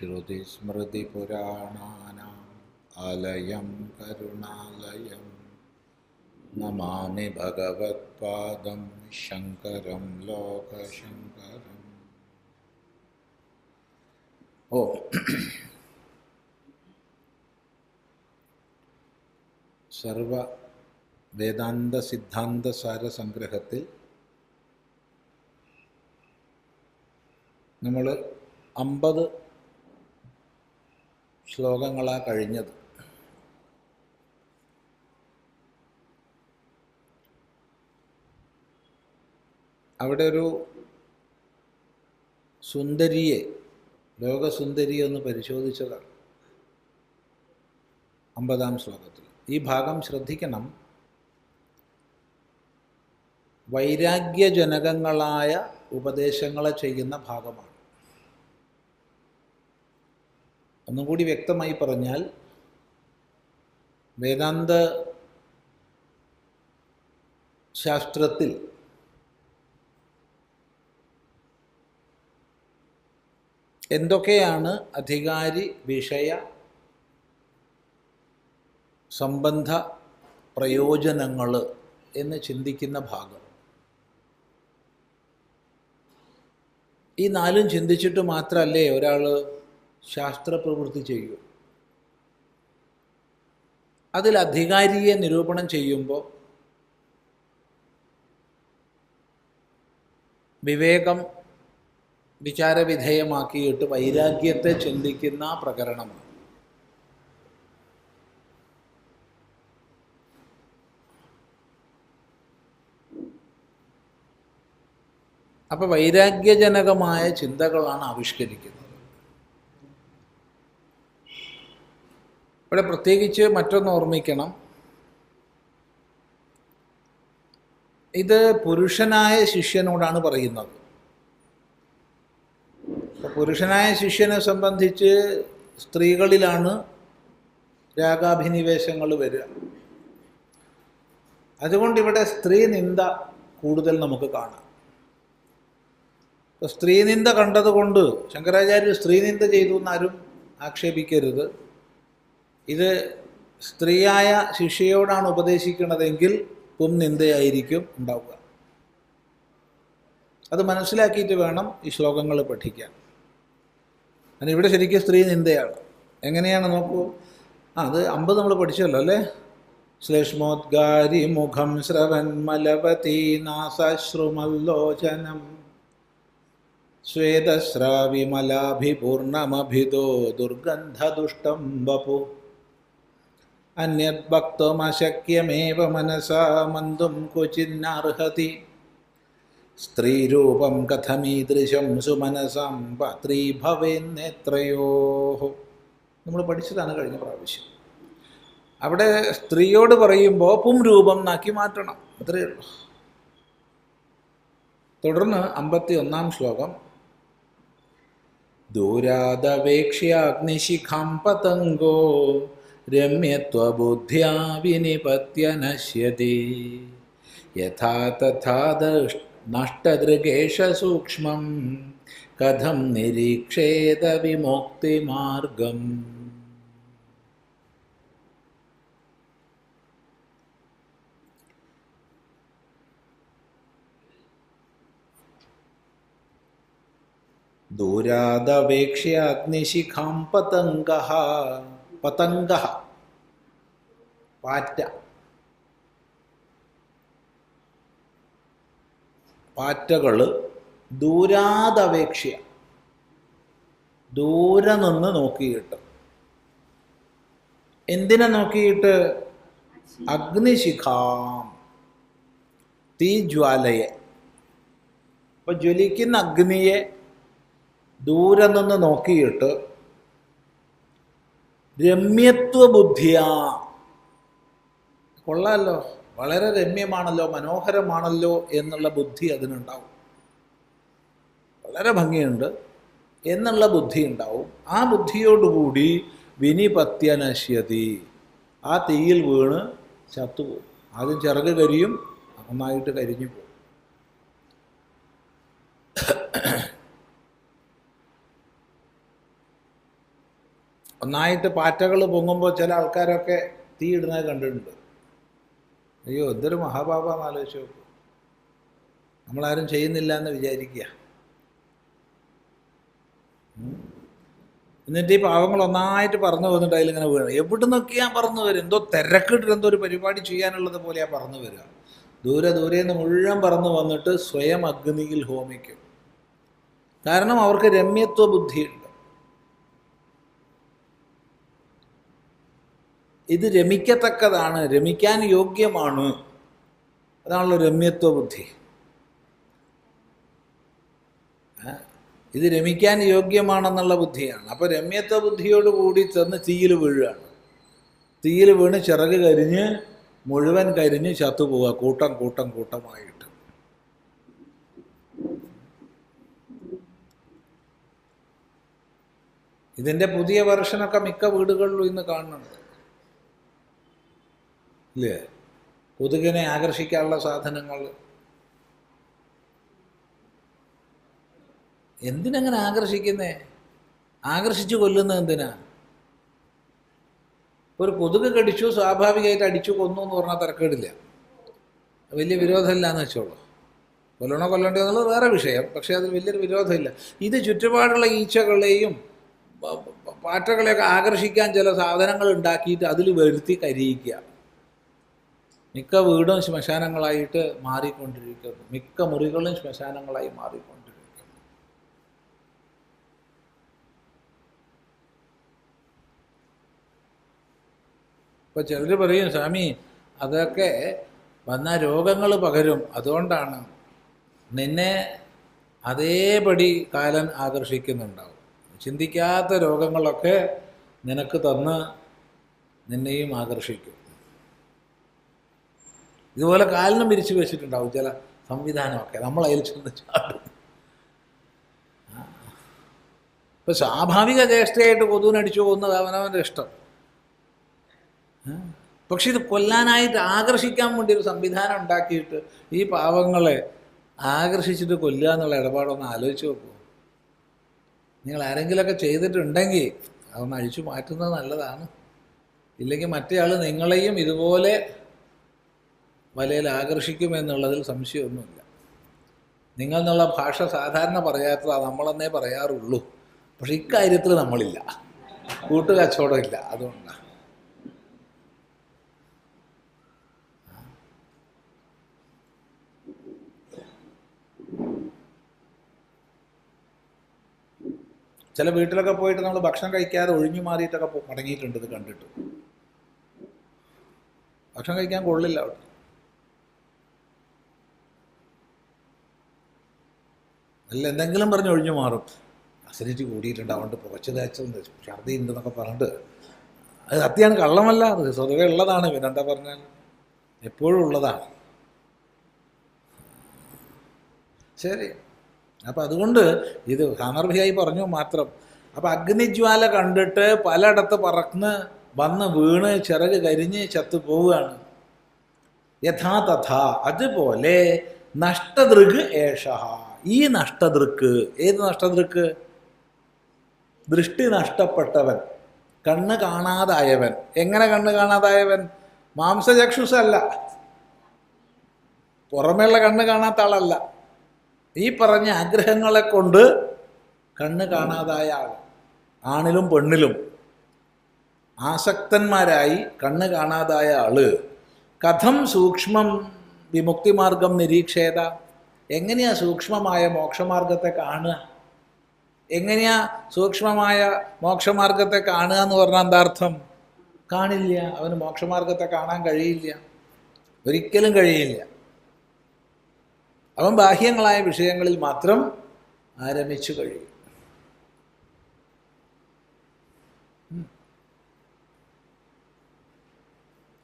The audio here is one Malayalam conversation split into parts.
ശ്രുതിസ്മൃതിപുരാണാനാം ആലയം കരുണാലയം നമാമി ഭഗവത്പാദം ശങ്കരം ലോകശങ്കരം. സർവ വേദാന്ത സിദ്ധാന്ത സാര സംഗ്രഹത്തിൽ നമ്മൾ 50 ശ്ലോകങ്ങളാണ് കഴിഞ്ഞത്. അവിടെ ഒരു സുന്ദരിയെ, ലോകസുന്ദരിയെ ഒന്ന് പരിശോധിച്ചതാണ് 50-ാം ശ്ലോകത്തിൽ. ഈ ഭാഗം ശ്രദ്ധിക്കണം. വൈരാഗ്യജനകങ്ങളായ ഉപദേശങ്ങളെ ചെയ്യുന്ന ഭാഗമാണ്. ഒന്നും കൂടി വ്യക്തമായി പറഞ്ഞാൽ, വേദാന്ത ശാസ്ത്രത്തിൽ എന്തൊക്കെയാണ് അധികാരി വിഷയ സംബന്ധ പ്രയോജനങ്ങൾ എന്ന് ചിന്തിക്കുന്ന ഭാഗം. ഈ 4 ചിന്തിച്ചിട്ട് മാത്രമല്ലേ ഒരാൾ ശാസ്ത്രപ്രവൃത്തി ചെയ്യൂ. അതിൽ അധികാരിയെ നിരൂപണം ചെയ്യുമ്പോൾ വിവേകം വിചാരവിധേയമാക്കിയിട്ട് വൈരാഗ്യത്തെ ചിന്തിക്കുന്ന പ്രകരണമാണ്. അപ്പോൾ വൈരാഗ്യജനകമായ ചിന്തകളാണ് ആവിഷ്കരിക്കുന്നത്. ഇവിടെ പ്രത്യേകിച്ച് മറ്റൊന്ന് ഓർമ്മിക്കണം. ഇത് പുരുഷനായ ശിഷ്യനോടാണ് പറയുന്നത്. പുരുഷനായ ശിഷ്യനെ സംബന്ധിച്ച് സ്ത്രീകളിലാണ് രാഗാഭിനിവേശങ്ങൾ വരിക. അതുകൊണ്ട് ഇവിടെ സ്ത്രീ നിന്ദ കൂടുതൽ നമുക്ക് കാണാം. സ്ത്രീനിന്ദ കണ്ടതുകൊണ്ട് ശങ്കരാചാര്യർ സ്ത്രീനിന്ദ ചെയ്തു എന്നാരും ആക്ഷേപിക്കരുത്. ഇത് സ്ത്രീയായ ശിഷ്യയോടാണ് ഉപദേശിക്കുന്നതെങ്കിൽ പുംനിന്ദയായിരിക്കും ഉണ്ടാവുക. അത് മനസ്സിലാക്കിയിട്ട് വേണം ഈ ശ്ലോകങ്ങൾ പഠിക്കാൻ. അതിനിവിടെ ശരിക്കും സ്ത്രീ നിന്ദയാണ്. എങ്ങനെയാണ് നോക്കൂ. അത് 50 നമ്മൾ പഠിച്ചല്ലോ അല്ലേ. ശ്ലേഷ്മോദ്ഗാരി മുഖം ശ്രവൻ മലവതി നാസാശ്രുമല്ലോചനം ശ്വേതസ്രാവിമലാഭിപൂർണമഭിതോ ദുർഗന്ധദുഷ്ടം വപു അന്യദ്ഭക്തമശക്യമേവ മനസാ മന്തും ക്വചിന്നർഹതി സ്ത്രീരൂപം കഥമീദൃശം സുമനസാം പാത്രീഭവേന്നേത്രയോ. നമ്മൾ പഠിച്ചതാണ് കഴിഞ്ഞ പ്രാവശ്യം. അവിടെ സ്ത്രീയോട് പറയുമ്പോൾ പുംരൂപം എന്നാക്കി മാറ്റണം, അത്രയേ ഉള്ളൂ. തുടർന്ന് 51-ാം ശ്ലോകം. ദൂരാദവേക്ഷ്യാഗ്നിശിഖാം പതംഗോ രമ്യത്വബുദ്ധ്യാ വിനിപത്യ നശ്യതി യഥാ തഥാ നഷ്ടദൃഗേഷ സൂക്ഷ്മം കഥം നിരീക്ഷേത വിമുക്തിമാർഗം. ദൂരാദവേക്ഷ്യ അഗ്നിശിഖാം പതംഗഃ. പതംഗഃ പാറ്റ. പാറ്റകൾ ദൂരാദവേക്ഷ്യ ദൂരെ നിന്ന് നോക്കിയിട്ട്. എന്തിനെ നോക്കിയിട്ട്? അഗ്നിശിഖാം തീജ്വാലയെ. അപ്പൊ ജ്വലിക്കുന്ന അഗ്നിയെ ദൂരെ നിന്ന് നോക്കിയിട്ട് രമ്യത്വബുദ്ധിയ, കൊള്ളാമല്ലോ, വളരെ രമ്യമാണല്ലോ, മനോഹരമാണല്ലോ എന്നുള്ള ബുദ്ധി അതിനുണ്ടാവും. വളരെ ഭംഗിയുണ്ട് എന്നുള്ള ബുദ്ധി ഉണ്ടാവും. ആ ബുദ്ധിയോടുകൂടി വിനിപത്യ നശ്യതി, ആ തീയിൽ വീണ് ചത്തുപോകും. ആദ്യം ചിറക് കരിയും, നന്നായിട്ട് കരിഞ്ഞു പോകും. ഒന്നായിട്ട് പാറ്റകൾ പൊങ്ങുമ്പോൾ ചില ആൾക്കാരൊക്കെ തീ ഇടുന്നത് കണ്ടിട്ടുണ്ട്. അയ്യോ എന്തൊരു മഹാപാപമെന്ന് ആലോചിച്ച് നോക്കൂ. നമ്മളാരും ചെയ്യുന്നില്ല എന്ന് വിചാരിക്കുക. എന്നിട്ട് ഈ പാവങ്ങൾ ഒന്നായിട്ട് പറന്നു വന്നിട്ട് അതിലിങ്ങനെ വീണ്. എവിടെ നിന്നൊക്കെയാ പറന്നു വരും? എന്തോ തിരക്കിട്ടിട്ട് എന്തോ ഒരു പരിപാടി ചെയ്യാനുള്ളത് പോലെയാണ് പറന്നു വരിക. ദൂരേന്ന് മുഴുവൻ പറന്നു വന്നിട്ട് സ്വയം അഗ്നിയിൽ ഹോമിക്കും. കാരണം അവർക്ക് രമ്യത്വ ബുദ്ധിയുണ്ട്. ഇത് രമിക്കത്തക്കതാണ്, രമിക്കാൻ യോഗ്യമാണ്. അതാണല്ലോ രമ്യത്വ ബുദ്ധി. ഇത് രമിക്കാൻ യോഗ്യമാണെന്നുള്ള ബുദ്ധിയാണ്. അപ്പോൾ രമ്യത്വ ബുദ്ധിയോട് കൂടി ചെന്ന് തീയിൽ വീഴുകയാണ്. തീയിൽ വീണ് ചിറക് കരിഞ്ഞ് മുഴുവൻ കരിഞ്ഞ് ചത്തുപോവുക, കൂട്ടമായിട്ട്. ഇതിൻ്റെ പുതിയ വെർഷനൊക്കെ മിക്ക വീടുകളിലും ഇന്ന് കാണുന്നുണ്ട്, ഇല്ലേ? കൊതുകിനെ ആകർഷിക്കാനുള്ള സാധനങ്ങൾ. എന്തിനങ്ങനെ ആകർഷിക്കുന്നേ? ആകർഷിച്ച് കൊല്ലുന്നത് എന്തിനാ? ഒരു കൊതുക് കടിച്ചു, സ്വാഭാവികമായിട്ട് അടിച്ചു കൊന്നു എന്ന് പറഞ്ഞാൽ തിരക്കേടില്ല, വലിയ വിരോധമില്ല എന്ന് വെച്ചോളൂ. കൊല്ലണ്ടോ എന്നുള്ളത് വേറെ വിഷയം, പക്ഷേ അതിൽ വലിയൊരു വിരോധമില്ല. ഇത് ചുറ്റുപാടുള്ള ഈച്ചകളെയും പാറ്റകളെയൊക്കെ ആകർഷിക്കാൻ ചില സാധനങ്ങൾ ഉണ്ടാക്കിയിട്ട് അതിൽ വരുത്തി കരിയിക്കുക. മിക്ക വീടും ശ്മശാനങ്ങളായിട്ട് മാറിക്കൊണ്ടിരിക്കുന്നു. മിക്ക മുറികളും ശ്മശാനങ്ങളായി മാറിക്കൊണ്ടിരിക്കുന്നു. ഇപ്പോൾ ചിലർ പറയും, സ്വാമി അതൊക്കെ വന്ന രോഗങ്ങൾ പകരും, അതുകൊണ്ടാണ്. നിന്നെ അതേപടി കാലൻ ആകർഷിക്കുന്നുണ്ടാവും. ചിന്തിക്കാത്ത രോഗങ്ങളൊക്കെ നിനക്ക് തന്ന് നിന്നെയും ആകർഷിക്കും. ഇതുപോലെ കാലിനും പിരിച്ചു വെച്ചിട്ടുണ്ടാവും ചില സംവിധാനമൊക്കെ, നമ്മളതിൽ ചെന്ന് ചാടും. ഇപ്പം സ്വാഭാവിക ചേഷ്ടയായിട്ട് കൊതുവിനടിച്ചു കൊന്നത് അവനവൻ്റെ ഇഷ്ടം. പക്ഷെ ഇത് കൊല്ലാനായിട്ട് ആകർഷിക്കാൻ വേണ്ടി ഒരു സംവിധാനം ഉണ്ടാക്കിയിട്ട് ഈ പാവങ്ങളെ ആകർഷിച്ചിട്ട് കൊല്ലുക എന്നുള്ള ഇടപാടൊന്ന് ആലോചിച്ച് നോക്കൂ. നിങ്ങൾ ആരെങ്കിലുമൊക്കെ ചെയ്തിട്ടുണ്ടെങ്കിൽ അതൊന്ന് അഴിച്ചു മാറ്റുന്നത് നല്ലതാണ്. ഇല്ലെങ്കിൽ മറ്റേ ആൾ നിങ്ങളെയും ഇതുപോലെ വലയിൽ ആകർഷിക്കുമെന്നുള്ളതിൽ സംശയമൊന്നുമില്ല. നിങ്ങൾ എന്നുള്ള ഭാഷ സാധാരണ പറയാത്തതാണ്, നമ്മളെന്നേ പറയാറുള്ളൂ. പക്ഷെ ഇക്കാര്യത്തിൽ നമ്മളില്ല, കൂട്ടുകച്ചവടം ഇല്ല. അതുകൊണ്ടാണ്. ചില വീട്ടിലൊക്കെ പോയിട്ട് നമ്മൾ ഭക്ഷണം കഴിക്കാതെ ഒഴിഞ്ഞു മാറിയിട്ടൊക്കെ മടങ്ങിയിട്ടുണ്ട്. ഇത് കണ്ടിട്ട് ഭക്ഷണം കഴിക്കാൻ കൊള്ളില്ല അവിടെ. അല്ല എന്തെങ്കിലും പറഞ്ഞ് ഒഴിഞ്ഞു മാറും. അസിഡിറ്റി കൂടിയിട്ടുണ്ട്, അതുകൊണ്ട് പുകച്ച് തേച്ചുണ്ട്, ഛർദി ഉണ്ടെന്നൊക്കെ പറഞ്ഞിട്ട്. അത് സത്യമാണ്, കള്ളമല്ല, അത് സ്വതവേ ഉള്ളതാണ്. പിന്നെന്താ പറഞ്ഞാൽ എപ്പോഴും ഉള്ളതാണ്. ശരി, അപ്പം അതുകൊണ്ട് ഇത് സാന്ദർഭികമായി പറഞ്ഞു മാത്രം. അപ്പം അഗ്നിജ്വാല കണ്ടിട്ട് പലയിടത്ത് പറന്ന് വന്ന് വീണ് ചിറക് കരിഞ്ഞ് ചത്തു പോവുകയാണ്. യഥാ തഥാ, അതുപോലെ നഷ്ടദൃഗ് ഏഷ, ഈ നഷ്ടദൃക്ക്. ഏത് നഷ്ടദൃക്ക്? ദൃഷ്ടി നഷ്ടപ്പെട്ടവൻ, കണ്ണ് കാണാതായവൻ. എങ്ങനെ കണ്ണ് കാണാതായവൻ? മാംസചക്ഷുസല്ല, പുറമേയുള്ള കണ്ണ് കാണാത്ത ആളല്ല. ഈ പറഞ്ഞ ആഗ്രഹങ്ങളെ കൊണ്ട് കണ്ണ് കാണാതായ ആൾ, ആണിലും പെണ്ണിലും ആസക്തന്മാരായി കണ്ണ് കാണാതായ ആള് കഥം സൂക്ഷ്മം വിമുക്തിമാർഗം നിരീക്ഷേത, എങ്ങനെയാ സൂക്ഷ്മമായ മോക്ഷമാർഗത്തെ കാണുക? എങ്ങനെയാ സൂക്ഷ്മമായ മോക്ഷമാർഗത്തെ കാണുക എന്ന് പറഞ്ഞാൽ എന്താർത്ഥം? കാണില്ല. അവന് മോക്ഷമാർഗത്തെ കാണാൻ കഴിയില്ല, ഒരിക്കലും കഴിയില്ല. അവൻ ബാഹ്യങ്ങളായ വിഷയങ്ങളിൽ മാത്രം ആരംഭിച്ചു കഴിയും.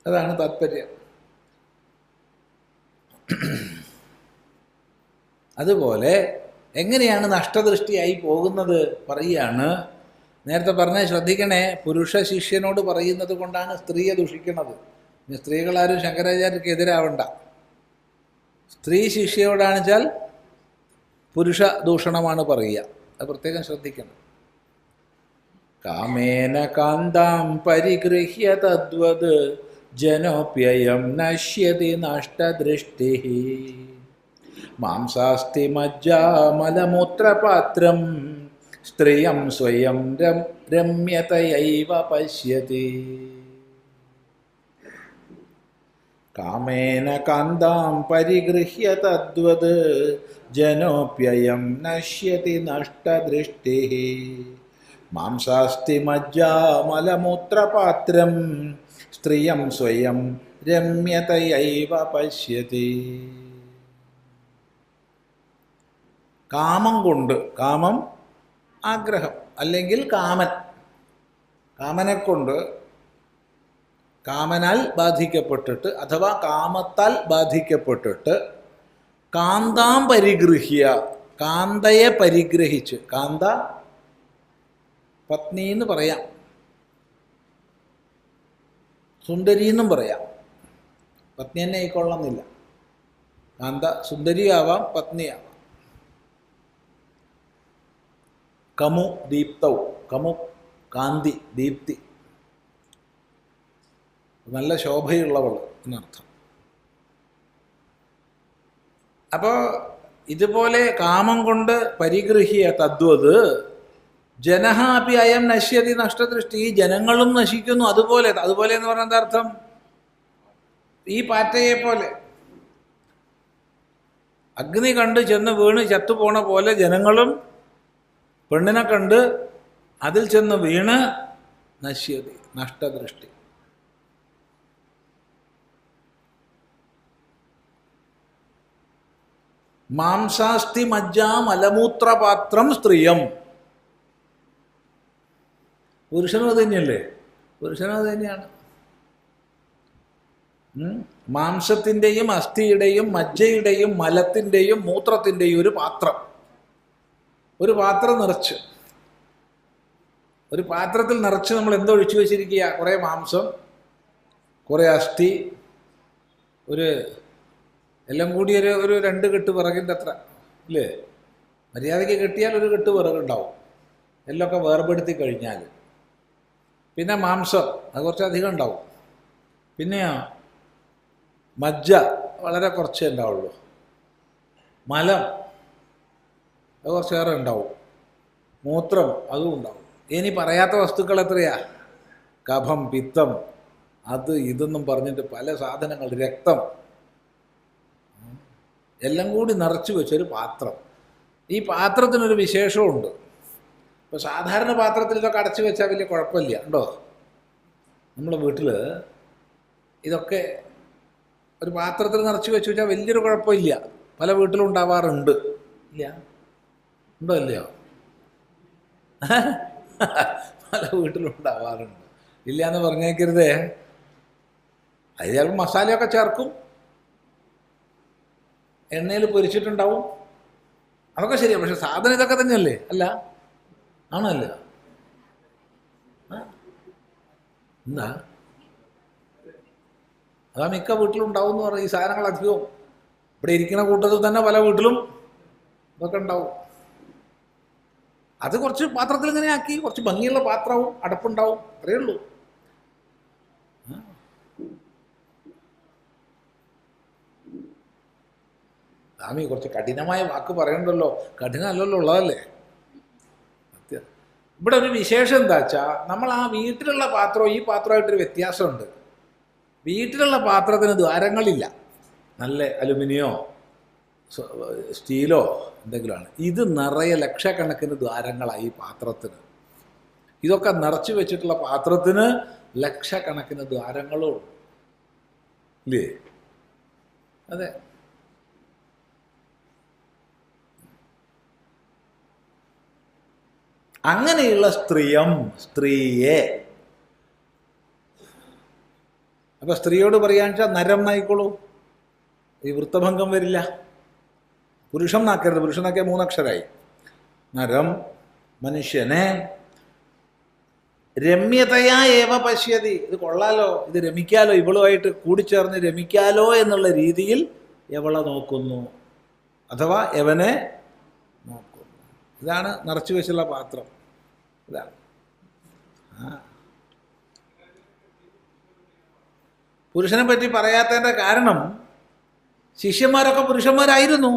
അതാണ് താത്പര്യം. അതുപോലെ എങ്ങനെയാണ് നഷ്ടദൃഷ്ടിയായി പോകുന്നത് പറയുകയാണ്. നേരത്തെ പറഞ്ഞ ശ്രദ്ധിക്കണേ, പുരുഷ ശിഷ്യനോട് പറയുന്നത് കൊണ്ടാണ് സ്ത്രീയെ ദുഷിക്കുന്നത്. സ്ത്രീകളാരും ശങ്കരാചാര്യർക്ക് എതിരാവണ്ട. സ്ത്രീ ശിഷ്യയോടാണെച്ചാൽ പുരുഷ ദൂഷണമാണ് പറയുക. അത് പ്രത്യേകം ശ്രദ്ധിക്കണം. കാമേന കാന്താം പരിഗൃഹ്യ തദ്വത് ജനോപ്യയം നശ്യതി നഷ്ടദൃഷ്ടി മാംസാസ്തി മജ്ജാമലമൂത്രപാത്രം സ്ത്രിയം സ്വയം രമ്യതയൈവ പശ്യതി. കാമേന കാന്താം പരിഗൃഹ്യ തദ്വത് ജനോപ്യയം നശ്യതി നഷ്ടദൃഷ്ടി മാംസാസ്തി മജ്ജാമലമൂത്രപാത്രം സ്ത്രിയം സ്വയം രമ്യതയൈവ പശ്യതി. കാമം കൊണ്ട്, കാമം ആഗ്രഹം അല്ലെങ്കിൽ കാമൻ, കാമനെ കൊണ്ട്, കാമനാൽ ബാധിക്കപ്പെട്ടിട്ട് അഥവാ കാമത്താൽ ബാധിക്കപ്പെട്ടിട്ട് കാന്താം പരിഗൃഹ്യ, കാന്തയെ പരിഗ്രഹിച്ച്, കാന്ത പത്നി എന്ന് പറയാം, സുന്ദരി എന്നും പറയാം, പത്നി തന്നെ ആയിക്കൊള്ളണമെന്നില്ല. കാന്ത സുന്ദരിയാവാം, പത്നിയാവാം. കമു ദീപ്തവും, കമു കാന്തി, ദീപ്തി, നല്ല ശോഭയുള്ളവൾ എന്നർത്ഥം. അപ്പോൾ ഇതുപോലെ കാമം കൊണ്ട് പരിഗൃഹ്യ തദ്വത് ജനഃ അപി അയം നശ്യതി നഷ്ടദൃഷ്ടി, ഈ ജനങ്ങളും നശിക്കുന്നു. അതുപോലെ, അതുപോലെ എന്ന് പറഞ്ഞാൽ എന്താ അർത്ഥം? ഈ പാറ്റയെ പോലെ, അഗ്നി കണ്ട് ചെന്ന് വീണ് ചത്തുപോണ പോലെ ജനങ്ങളും പെണ്ണിനെ കണ്ട് അതിൽ ചെന്ന് വീണ് നശ്യതി നഷ്ടദൃഷ്ടി. മാംസാസ്തി മജ്ജാ മലമൂത്രപാത്രം സ്ത്രീയം. പുരുഷനും അത് തന്നെയല്ലേ? പുരുഷനും അത് തന്നെയാണ്. മാംസത്തിൻ്റെയും അസ്ഥിയുടെയും മജ്ജയുടെയും മലത്തിൻ്റെയും മൂത്രത്തിൻ്റെയും ഒരു പാത്രം, ഒരു പാത്രം നിറച്ച്, ഒരു പാത്രത്തിൽ നിറച്ച് നമ്മൾ എന്തൊഴിച്ചു വെച്ചിരിക്കുക? കുറേ മാംസം, കുറേ അസ്ഥി, ഒരു എല്ലാം കൂടി ഒരു 2 കെട്ട് വിറകിൻ്റെ അത്ര ഇല്ലേ? മര്യാദയ്ക്ക് കെട്ടിയാൽ ഒരു കെട്ട് വിറകുണ്ടാവും, എല്ലൊക്കെ വേർപെടുത്തി കഴിഞ്ഞാൽ. പിന്നെ മാംസം അത് കുറച്ചധികം ഉണ്ടാവും. പിന്നെയോ മജ്ജ വളരെ കുറച്ചേ ഉണ്ടാവുള്ളൂ. മലം അത് കുറച്ചേറെ ഉണ്ടാവും. മൂത്രം അതും ഉണ്ടാവും. ഇനി പറയാത്ത വസ്തുക്കൾ എത്രയാ? കഫം, പിത്തം, അത് ഇതൊന്നും പറഞ്ഞിട്ട് പല സാധനങ്ങൾ, രക്തം, എല്ലാം കൂടി നിറച്ചു വെച്ചൊരു പാത്രം. ഈ പാത്രത്തിനൊരു വിശേഷമുണ്ട്. ഇപ്പോൾ സാധാരണ പാത്രത്തിൽ ഇതൊക്കെ അടച്ചു വെച്ചാൽ വലിയ കുഴപ്പമില്ല, ഉണ്ടോ? നമ്മുടെ വീട്ടിൽ ഇതൊക്കെ ഒരു പാത്രത്തിൽ നിറച്ച് വെച്ച് വെച്ചാൽ വലിയൊരു കുഴപ്പമില്ല. പല വീട്ടിലും ഉണ്ടാവാറുണ്ട്. ഇല്ല, ഉണ്ടോ? ഇല്ലയോ? പല വീട്ടിലും ഉണ്ടാവാറുണ്ട്. ഇല്ല എന്ന് പറഞ്ഞേക്കരുതേ. അത് ചിലപ്പോൾ മസാലയൊക്കെ ചേർക്കും, എണ്ണയിൽ പൊരിച്ചിട്ടുണ്ടാവും, അതൊക്കെ ശരിയാണ്. പക്ഷെ സാധനം ഇതൊക്കെ തന്നെയല്ലേ? അല്ല, ആണല്ല? എന്താ അതാ മിക്ക വീട്ടിലും ഉണ്ടാവും എന്ന് പറയും. ഈ സാധനങ്ങൾ അധികവും ഇവിടെ ഇരിക്കുന്ന കൂട്ടത്തിൽ തന്നെ പല വീട്ടിലും ഇതൊക്കെ ഉണ്ടാവും. അത് കുറച്ച് പാത്രത്തിൽ ഇങ്ങനെ ആക്കി, കുറച്ച് ഭംഗിയുള്ള പാത്രവും അടപ്പുണ്ടാവും, അത്രയേ ഉള്ളൂ. സ്വാമി കുറച്ച് കഠിനമായ വാക്ക് പറയണ്ടല്ലോ. കഠിനമല്ലല്ലോ, ഉള്ളതല്ലേ. ഇവിടെ ഒരു വിശേഷം എന്താ വെച്ചാൽ, നമ്മൾ ആ വീട്ടിലുള്ള പാത്രവും ഈ പാത്രമായിട്ടൊരു വ്യത്യാസമുണ്ട്. വീട്ടിലുള്ള പാത്രത്തിന് ദ്വാരങ്ങളില്ല, നല്ല അലുമിനിയോ സ്റ്റീലോ എന്തെങ്കിലുമാണ്. ഇത് നിറയെ ലക്ഷക്കണക്കിന് ദ്വാരങ്ങളായി ഈ പാത്രത്തിന്. ഇതൊക്കെ നിറച്ചു വെച്ചിട്ടുള്ള പാത്രത്തിന് ലക്ഷക്കണക്കിന് ദ്വാരങ്ങളും ഇല്ലേ? അതെ. അങ്ങനെയുള്ള സ്ത്രീയെ അപ്പൊ സ്ത്രീയോട് പറയാന്ന് വെച്ചാൽ നരം നായിക്കോളൂ, ഈ വൃത്തഭംഗം വരില്ല. പുരുഷം നാക്കരുത്. പുരുഷനാക്കിയ 3 അക്ഷരായി. നരം, മനുഷ്യനെ രമ്യതയാ ഏവ പശ്യതി. ഇത് കൊള്ളാലോ, ഇത് രമിക്കാലോ, ഇവളുമായിട്ട് കൂടിച്ചേർന്ന് രമിക്കാലോ എന്നുള്ള രീതിയിൽ എവളെ നോക്കുന്നു, അഥവാ എവനെ നോക്കുന്നു. ഇതാണ് നിറച്ചു വെച്ചുള്ള പാത്രം. ഇതാണ്. പുരുഷനെ പറ്റി പറയാത്തതിൻ്റെ കാരണം ശിഷ്യന്മാരൊക്കെ പുരുഷന്മാരായിരുന്നു.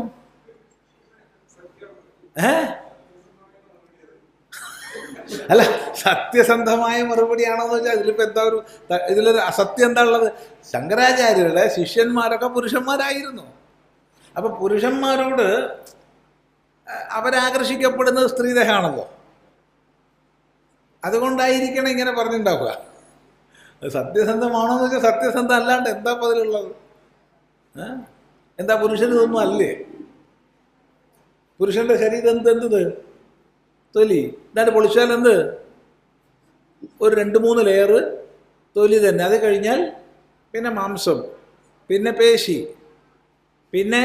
അല്ല, സത്യസന്ധമായ മറുപടിയാണെന്ന് വെച്ചാൽ ഇതിലിപ്പോൾ എന്താ ഇതിലൊരു അസത്യം എന്താ ഉള്ളത്? ശങ്കരാചാര്യരുടെ ശിഷ്യന്മാരൊക്കെ പുരുഷന്മാരായിരുന്നു. അപ്പം പുരുഷന്മാരോട് അവരാകർഷിക്കപ്പെടുന്നത് സ്ത്രീദേഹമാണല്ലോ. അതുകൊണ്ടായിരിക്കണം ഇങ്ങനെ പറഞ്ഞിട്ടുണ്ടാവുക. സത്യസന്ധമാണോ എന്ന് വെച്ചാൽ സത്യസന്ധം അല്ലാണ്ട് എന്താ ഇപ്പം അതിലുള്ളത്? എന്താ പുരുഷന് ഇതൊന്നും അല്ലേ? പുരുഷന്റെ ശരീരം എന്ത് തൊലി ഇതാണ്ട് പൊളിച്ചാൽ എന്ത് ഒരു 2-3 ലെയർ തൊലി തന്നെ. അത് കഴിഞ്ഞാൽ പിന്നെ മാംസം, പിന്നെ പേശി, പിന്നെ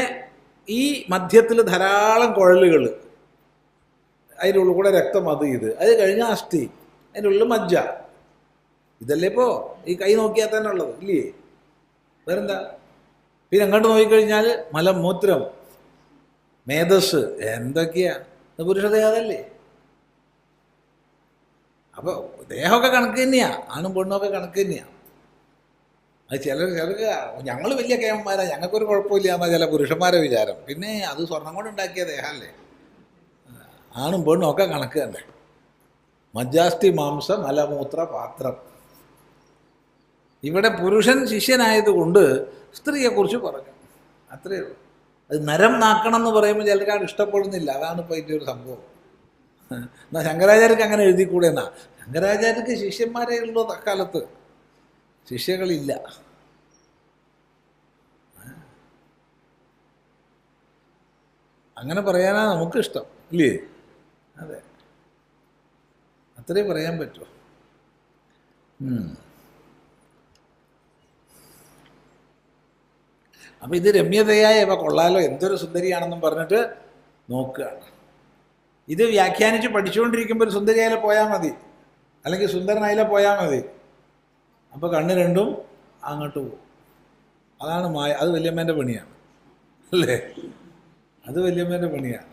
ഈ മധ്യത്തിൽ ധാരാളം കുഴലുകൾ, അതിൻ്റെ ഉള്ളിൽ കൂടെ രക്തം, അത് കഴിഞ്ഞാൽ അസ്ഥി, അതിൻ്റെ ഉള്ളിൽ മജ്ജ. ഇതല്ലേ ഇപ്പോൾ ഈ കൈ നോക്കിയാൽ തന്നെ ഉള്ളത് ഇല്ലേ? വേറെന്താ? പിന്നെ അങ്ങോട്ട് നോക്കിക്കഴിഞ്ഞാൽ മലം, മൂത്രം, മേധസ്, എന്തൊക്കെയാ പുരുഷദേഹം അതല്ലേ? അപ്പോൾ ദേഹമൊക്കെ കണക്ക് തന്നെയാണ്, ആണും പെണ്ണുമൊക്കെ കണക്ക് തന്നെയാണ്. അത് ചിലർക്ക് ഞങ്ങൾ വലിയ കേമന്മാരാണ്, ഞങ്ങൾക്കൊരു കുഴപ്പമില്ല എന്നാൽ ചില പുരുഷന്മാരെ വിചാരം. പിന്നെ അത് സ്വർണം കൊണ്ട് ഉണ്ടാക്കിയ ദേഹമല്ലേ? ആണും പെണ്ണും ഒക്കെ കണക്ക് തന്നെ. മജ്ജാസ്ഥി, മാംസം, മലമൂത്ര, പാത്രം. ഇവിടെ പുരുഷൻ ശിഷ്യനായതുകൊണ്ട് സ്ത്രീയെക്കുറിച്ച് പറഞ്ഞു, അത്രയേ ഉള്ളൂ. അത് നരം നാക്കണം എന്ന് പറയുമ്പോൾ ചിലർക്കാണ് ഇഷ്ടപ്പെടുന്നില്ല. അതാണ് ഇപ്പോൾ ഇതിൻ്റെ ഒരു സംഭവം. എന്നാൽ ശങ്കരാചാര്യർക്ക് അങ്ങനെ എഴുതിക്കൂടെ? എന്നാ ശങ്കരാചാര്യർക്ക് ശിഷ്യന്മാരെ ഉള്ളൂ. അക്കാലത്ത് ശിഷ്യകളില്ല. അങ്ങനെ പറയാനാ നമുക്കിഷ്ടം, ഇല്ലേ? അതെ, അത്രേ പറയാൻ പറ്റൂ. അപ്പം ഇത് രമ്യതയായ ഇവ കൊള്ളാലോ, എന്തൊരു സുന്ദരിയാണെന്നും പറഞ്ഞിട്ട് നോക്കുകയാണ്. ഇത് വ്യാഖ്യാനിച്ച് പഠിച്ചുകൊണ്ടിരിക്കുമ്പോൾ ഒരു സുന്ദരിയായാലും പോയാൽ മതി, അല്ലെങ്കിൽ സുന്ദരനായാലും പോയാൽ മതി. അപ്പോൾ കണ്ണ് രണ്ടും അങ്ങോട്ട് പോകും. അതാണ് മായ. അത് വല്യമ്മേൻ്റെ പണിയാണ്, അല്ലേ? അത് വല്യമ്മേൻ്റെ പണിയാണ്.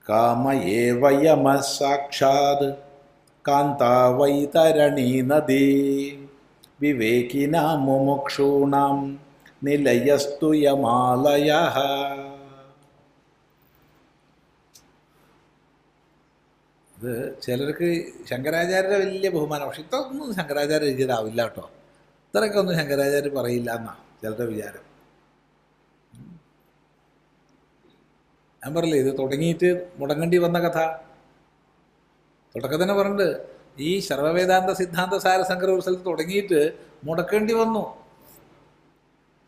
കാമയേവ യമഃ സാക്ഷാത് കാന്താ വൈതരണീ നദീ വിവേകിനാം മുമുക്ഷൂണാം നിലയസ്തു യമാലയഃ. ഇത് ചിലർക്ക് ശങ്കരാചാര്യരുടെ വലിയ ബഹുമാനം. പക്ഷെ ഇതൊന്നും ശങ്കരാചാര്യ എഴുതിയതാവില്ല കേട്ടോ. ഇത്രയൊക്കെ ഒന്നും ശങ്കരാചാര്യ പറയില്ല എന്നാണ് ചിലരുടെ വിചാരം. ഞാൻ പറയില്ലേ, ഇത് തുടങ്ങിയിട്ട് മുടങ്ങേണ്ടി വന്ന കഥ തുടക്കം തന്നെ പറഞ്ഞിട്ട്, ഈ സർവവേദാന്ത സിദ്ധാന്ത സാരസംഗ്രഹ ഒരു സ്ഥലത്ത് തുടങ്ങിയിട്ട് മുടക്കേണ്ടി വന്നു.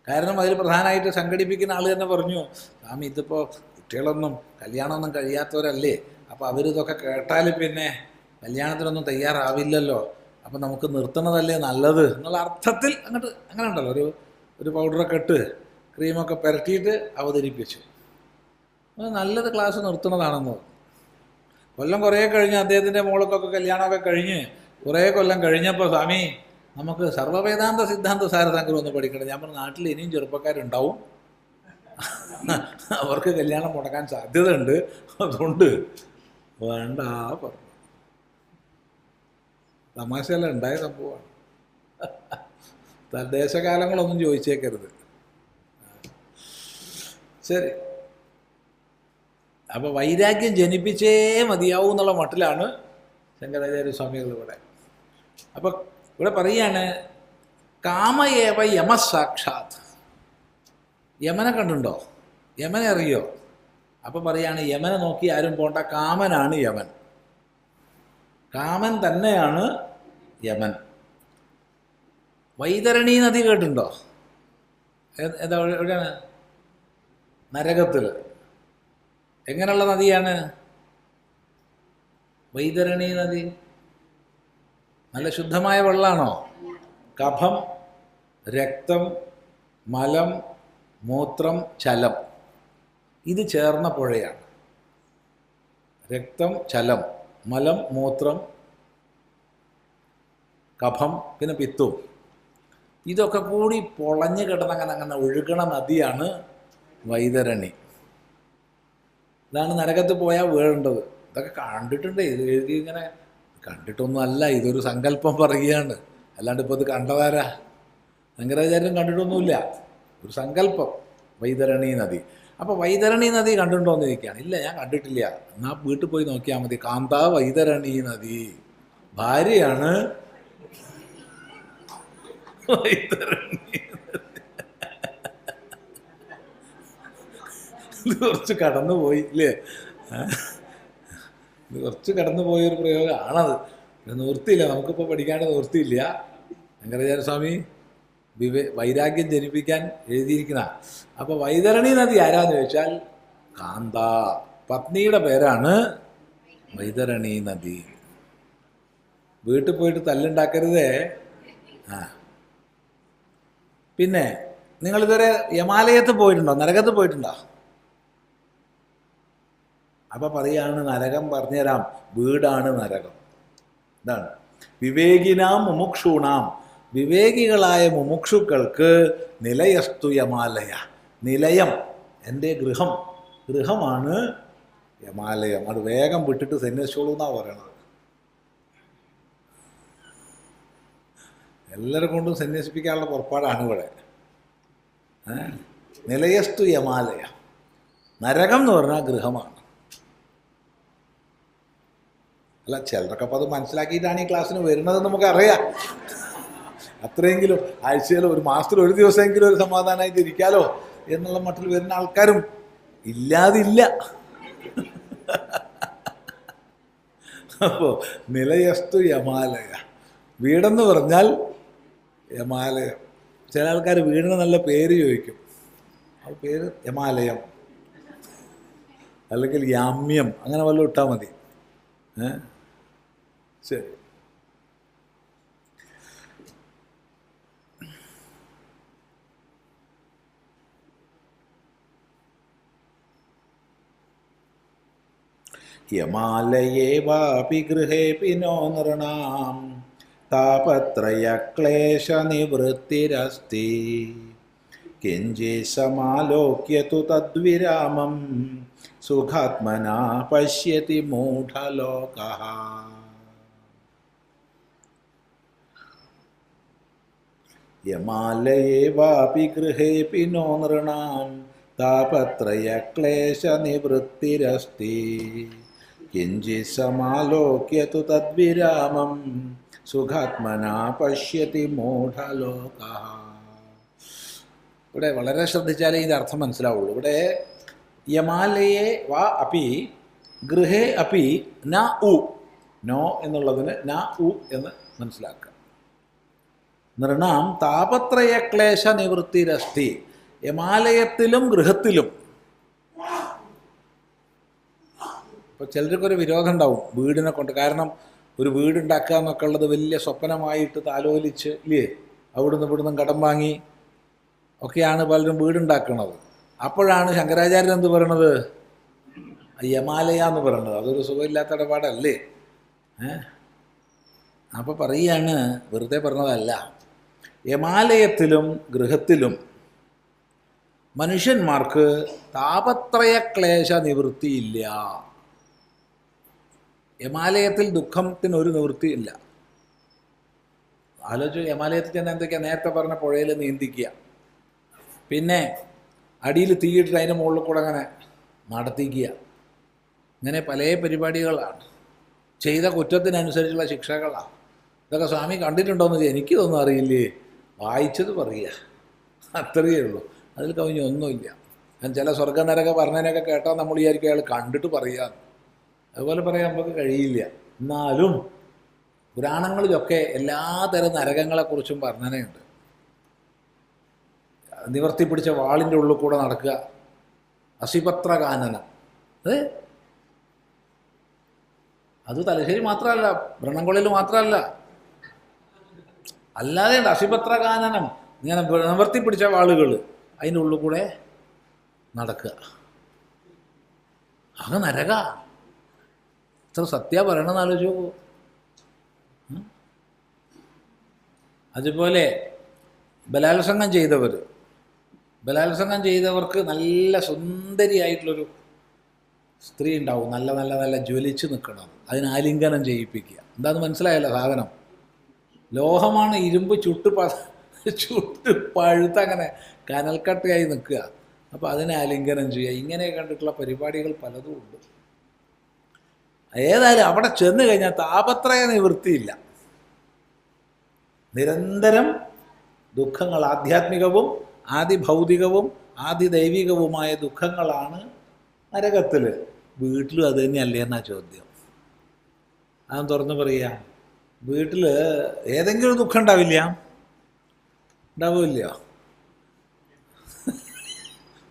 കാരണം അതിൽ പ്രധാനമായിട്ട് സംഘടിപ്പിക്കുന്ന ആൾ തന്നെ പറഞ്ഞു, സ്വാമി ഇതിപ്പോൾ കുട്ടികളൊന്നും കല്യാണമൊന്നും കഴിയാത്തവരല്ലേ, അപ്പോൾ അവരിതൊക്കെ കേട്ടാൽ പിന്നെ കല്യാണത്തിനൊന്നും തയ്യാറാവില്ലല്ലോ, അപ്പം നമുക്ക് നിർത്തണതല്ലേ നല്ലത് എന്നുള്ള അർത്ഥത്തിൽ അങ്ങോട്ട് അങ്ങനെ ഉണ്ടല്ലോ, ഒരു പൗഡറൊക്കെ ഇട്ട് ക്രീമൊക്കെ പുരട്ടിയിട്ട് അവതരിപ്പിച്ചു. നല്ലത് ക്ലാസ് നിർത്തുന്നതാണെന്ന്. കൊല്ലം കുറേ കഴിഞ്ഞ് അദ്ദേഹത്തിൻ്റെ മോൾക്കൊക്കെ കല്യാണമൊക്കെ കഴിഞ്ഞ് കുറേ കൊല്ലം കഴിഞ്ഞപ്പോൾ സ്വാമി നമുക്ക് സർവവേദാന്ത സിദ്ധാന്ത സാരസംഗ്രഹം ഒന്ന് പഠിക്കണം. ഞാൻ പറഞ്ഞു, നാട്ടിൽ ഇനിയും ചെറുപ്പക്കാരുണ്ടാവും, അവർക്ക് കല്യാണം മുടക്കാൻ സാധ്യതയുണ്ട്, അതുകൊണ്ട് വേണ്ട പറഞ്ഞു. തമാശയല്ല, ഉണ്ടായ സംഭവമാണ്. തദ്ദേശകാലങ്ങളൊന്നും ചോദിച്ചേക്കരുത്. ശരി, അപ്പോൾ വൈരാഗ്യം ജനിപ്പിച്ചേ മതിയാവും എന്നുള്ള മട്ടിലാണ് ശങ്കരാചാര്യ സ്വാമികൾ ഇവിടെ. അപ്പോൾ ഇവിടെ പറയുകയാണ്, കാമയേവ യമഃ സാക്ഷാത്. യമനെ കണ്ടുണ്ടോ? യമനെ അറിയോ? അപ്പോൾ പറയാണ്, യമനെ നോക്കി ആരും പോണ്ട, കാമനാണ് യമൻ. കാമൻ തന്നെയാണ് യമൻ. വൈതരണി നദി കേട്ടിട്ടുണ്ടോ? എവിടെയാണ്? നരകത്തിൽ. എങ്ങനെയുള്ള നദിയാണ് വൈതരണി നദി? നല്ല ശുദ്ധമായ വെള്ളമാണോ? കഫം, രക്തം, മലം, മൂത്രം, ചലം, ഇത് ചേർന്ന പുഴയാണ്. രക്തം, ചലം, മലം, മൂത്രം, കഫം, പിന്നെ പിത്തവും, ഇതൊക്കെ കൂടി പൊളഞ്ഞ് കിടന്നങ്ങനെ ഒഴുകണ നദിയാണ് വൈതരണി. ഇതാണ് നരകത്തിൽ പോയാൽ വീഴേണ്ടത്. ഇതൊക്കെ കണ്ടിട്ടുണ്ട്, ഇത് എഴുതി ഇങ്ങനെ കണ്ടിട്ടൊന്നും അല്ല, ഇതൊരു സങ്കല്പം പറയുകയാണ്. അല്ലാണ്ട് ഇപ്പോൾ ഇത് കണ്ടതാരാ? ശങ്കരാചാര്യൻ കണ്ടിട്ടൊന്നുമില്ല, ഒരു സങ്കല്പം. വൈതരണി നദി. അപ്പോൾ വൈതരണി നദി കണ്ടിട്ടുണ്ടോയെന്ന് ചോദിക്കുകയാണ്. ഇല്ല, ഞാൻ കണ്ടിട്ടില്ല. എന്നാൽ വീട്ടിൽ പോയി നോക്കിയാൽ മതി. കാന്താ വൈതരണി നദി, ഭാര്യയാണ് വൈതരണി. ഇത് കുറച്ച് കടന്നുപോയി ഇല്ലേ? ഇത് കുറച്ച് കടന്നുപോയൊരു പ്രയോഗമാണത്. നിവൃത്തിയില്ല, നമുക്കിപ്പോൾ പഠിക്കാണ്ട് നിവൃത്തിയില്ല. ശങ്കരാചാര്യസ്വാമി വൈരാഗ്യം ജനിപ്പിക്കാൻ എഴുതിയിരിക്കുന്ന. അപ്പോൾ വൈതരണി നദി ആരാന്ന് ചോദിച്ചാൽ കാന്ത, പത്നിയുടെ പേരാണ് വൈതരണി നദി. വീട്ടിൽ പോയിട്ട് തല്ലുണ്ടാക്കരുതേ. പിന്നെ നിങ്ങളിതുവരെ യമാലയത്ത് പോയിട്ടുണ്ടോ? നരകത്ത് പോയിട്ടുണ്ടോ? അപ്പോൾ പറയാണ് നരകം പറഞ്ഞുതരാം. വീടാണ് നരകം. ഇതാണ് വിവേകിനാം മുമുക്ഷൂണാം, വിവേകികളായ മുമുക്ഷുക്കൾക്ക് നിലയസ്തു യമാലയ, നിലയം എൻ്റെ ഗൃഹം, ഗൃഹമാണ് യമാലയം. അത് വേഗം വിട്ടിട്ട് സന്യസിച്ചോളൂ എന്നാണ് പറയണത്. എല്ലാവരെ കൊണ്ടും സന്യസിപ്പിക്കാനുള്ള പുറപ്പാടാണ് ഇവിടെ. നിലയസ്തു യമാലയ, നരകം എന്ന് പറഞ്ഞാൽ ഗൃഹമാണ്. അല്ല, ചിലരൊക്കെ അപ്പോൾ അത് മനസ്സിലാക്കിയിട്ടാണ് ഈ ക്ലാസ്സിന് വരുന്നതെന്ന് നമുക്കറിയാം. അത്രയെങ്കിലും ആഴ്ചയിൽ ഒരു മാസത്തിൽ ഒരു ദിവസമെങ്കിലും ഒരു സമാധാനമായിട്ട് ഇരിക്കാലോ എന്നുള്ള മട്ടിൽ വരുന്ന ആൾക്കാരും ഇല്ലാതില്ല. അപ്പോൾ നിലയസ്തു യമാലയ, വീടെന്ന് പറഞ്ഞാൽ യമാലയം. ചില ആൾക്കാർ വീടിന് നല്ല പേര് ചോദിക്കും. ആ പേര് യമാലയം അല്ലെങ്കിൽ യാമ്യം, അങ്ങനെ വല്ലതും ഇട്ടാൽ മതി. ശരി. യമാലയേ വാപി ഗൃഹേപി നോ നൃണാം താപത്രയക്ലേശ നിവൃത്തിരസ്തി കിഞ്ചി സമാലോക്യ തു തദ്വിരാമം സുഖാത്മനാ പശ്യതി മൂഢലോകഃ. യമാലയേ വാപി ഗൃഹേപി നോ നൃണാം താപത്രയക്ലേശ നിവൃത്തിരസ്തി കിഞ്ചി സമാലോക്യ തു തദ്വിരാമം സുഖാത്മനാ പശ്യതി മൂഢലോകഃ. ഇവിടെ വളരെ ശ്രദ്ധിച്ചാലേ ഇതിൻ്റെ അർത്ഥം മനസ്സിലാവുള്ളൂ. ഇവിടെ യമാലയെ വാ അപി ഗൃഹേ അപി ന ഉ, നോ എന്നുള്ളതിന് ന ഉ എന്ന് മനസ്സിലാക്കുക. നൃണാം താപത്രയക്ലേശ നിവൃത്തിരസ്തി, യമാലയത്തിലും ഗൃഹത്തിലും. ഇപ്പോൾ ചിലർക്കൊരു വിരോധം ഉണ്ടാവും വീടിനെ കൊണ്ട്. കാരണം ഒരു വീടുണ്ടാക്കുക എന്നൊക്കെ ഉള്ളത് വലിയ സ്വപ്നമായിട്ട് താലോലിച്ച് ഇല്ലേ, അവിടുന്ന് ഇവിടുന്ന് കടം വാങ്ങി ഒക്കെയാണ് പലരും വീടുണ്ടാക്കുന്നത്. അപ്പോഴാണ് ശങ്കരാചാര്യൻ എന്ത് പറയണത്? യമാലയ എന്ന് പറയണത്. അതൊരു സുഖമില്ലാത്ത ഇടപാടല്ലേ? അപ്പോൾ പറയുകയാണ്, വെറുതെ പറഞ്ഞതല്ല. യമാലയത്തിലും ഗൃഹത്തിലും മനുഷ്യന്മാർക്ക് താപത്രയക്ലേശ നിവൃത്തിയില്ല. യമാലയത്തിൽ ദുഃഖത്തിനൊരു നിവൃത്തിയില്ല. ആലോചിച്ച്, യമാലയത്തിൽ ചെന്ന് എന്തൊക്കെയാണ്? നേരത്തെ പറഞ്ഞ പുഴയിൽ നീന്തിക്കുക, പിന്നെ അടിയിൽ തീയിട്ടിട്ട് അതിൻ്റെ മുകളിൽ കൂടെ അങ്ങനെ നടത്തിക്കുക, ഇങ്ങനെ പല പരിപാടികളാണ്. ചെയ്ത കുറ്റത്തിനനുസരിച്ചുള്ള ശിക്ഷകളാണ്. ഇതൊക്കെ സ്വാമി കണ്ടിട്ടുണ്ടോയെന്ന് എനിക്കിതൊന്നും അറിയില്ലേ, വായിച്ചത് പറയുക, അത്രയേ ഉള്ളൂ. അതിൽ കവിഞ്ഞൊന്നുമില്ല. ഞാൻ ചില സ്വർഗ്ഗനരക പറഞ്ഞതിനൊക്കെ കേട്ടാൽ നമ്മൾ വിചാരിക്കും അയാൾ കണ്ടിട്ട് പറയാം. അതുപോലെ പറയാൻ നമുക്ക് കഴിയില്ല. എന്നാലും പുരാണങ്ങളിലൊക്കെ എല്ലാതരം നരകങ്ങളെക്കുറിച്ചും വർണ്ണനയുണ്ട്. നിവർത്തി പിടിച്ച വാളിൻ്റെ ഉള്ളിൽ കൂടെ നടക്കുക, അസിപത്രകാനനം. അത് തലശ്ശേരി മാത്രമല്ല, ബ്രഹ്മംകുളയിൽ മാത്രമല്ല, അല്ലാതെ ഉണ്ട് അസിപത്രകാനനം. ഇങ്ങനെ നിവർത്തി പിടിച്ച വാളുകൾ അതിൻ്റെ ഉള്ളിൽ കൂടെ നടക്കുക. അത് നരക. ഇത്ര സത്യ പറയണമെന്ന് ആലോചിച്ച് നോക്കൂ. അതുപോലെ ബലാത്സംഗം ചെയ്തവർക്ക് നല്ല സുന്ദരിയായിട്ടുള്ളൊരു സ്ത്രീ ഉണ്ടാവും നല്ല നല്ല നല്ല ജ്വലിച്ച് നിൽക്കണം, അതിന് ആലിംഗനം ചെയ്യിപ്പിക്കുക. എന്താണെന്ന് മനസ്സിലായല്ലോ സാധനം? ലോഹമാണ്, ഇരുമ്പ് ചുട്ട് പഴുത്തങ്ങനെ കനൽക്കട്ടയായി നിൽക്കുക. അപ്പോൾ അതിനെ ആലിംഗനം ചെയ്യുക. ഇങ്ങനെ കണ്ടിട്ടുള്ള പരിപാടികൾ പലതും ഉണ്ട്. ഏതായാലും അവിടെ ചെന്ന് കഴിഞ്ഞാൽ താപത്രയ നിവൃത്തിയില്ല. നിരന്തരം ദുഃഖങ്ങൾ, ആധ്യാത്മികവും ആദിഭൗതികവും ആദിദൈവികവുമായ ദുഃഖങ്ങളാണ് നരകത്തിൽ. വീട്ടിലും അത് തന്നെയല്ലേ എന്നാ ചോദ്യം. അതൊന്ന് തുറന്ന് പറയുക. വീട്ടിൽ ഏതെങ്കിലും ദുഃഖം ഉണ്ടാവില്ല? ഉണ്ടാവില്ല.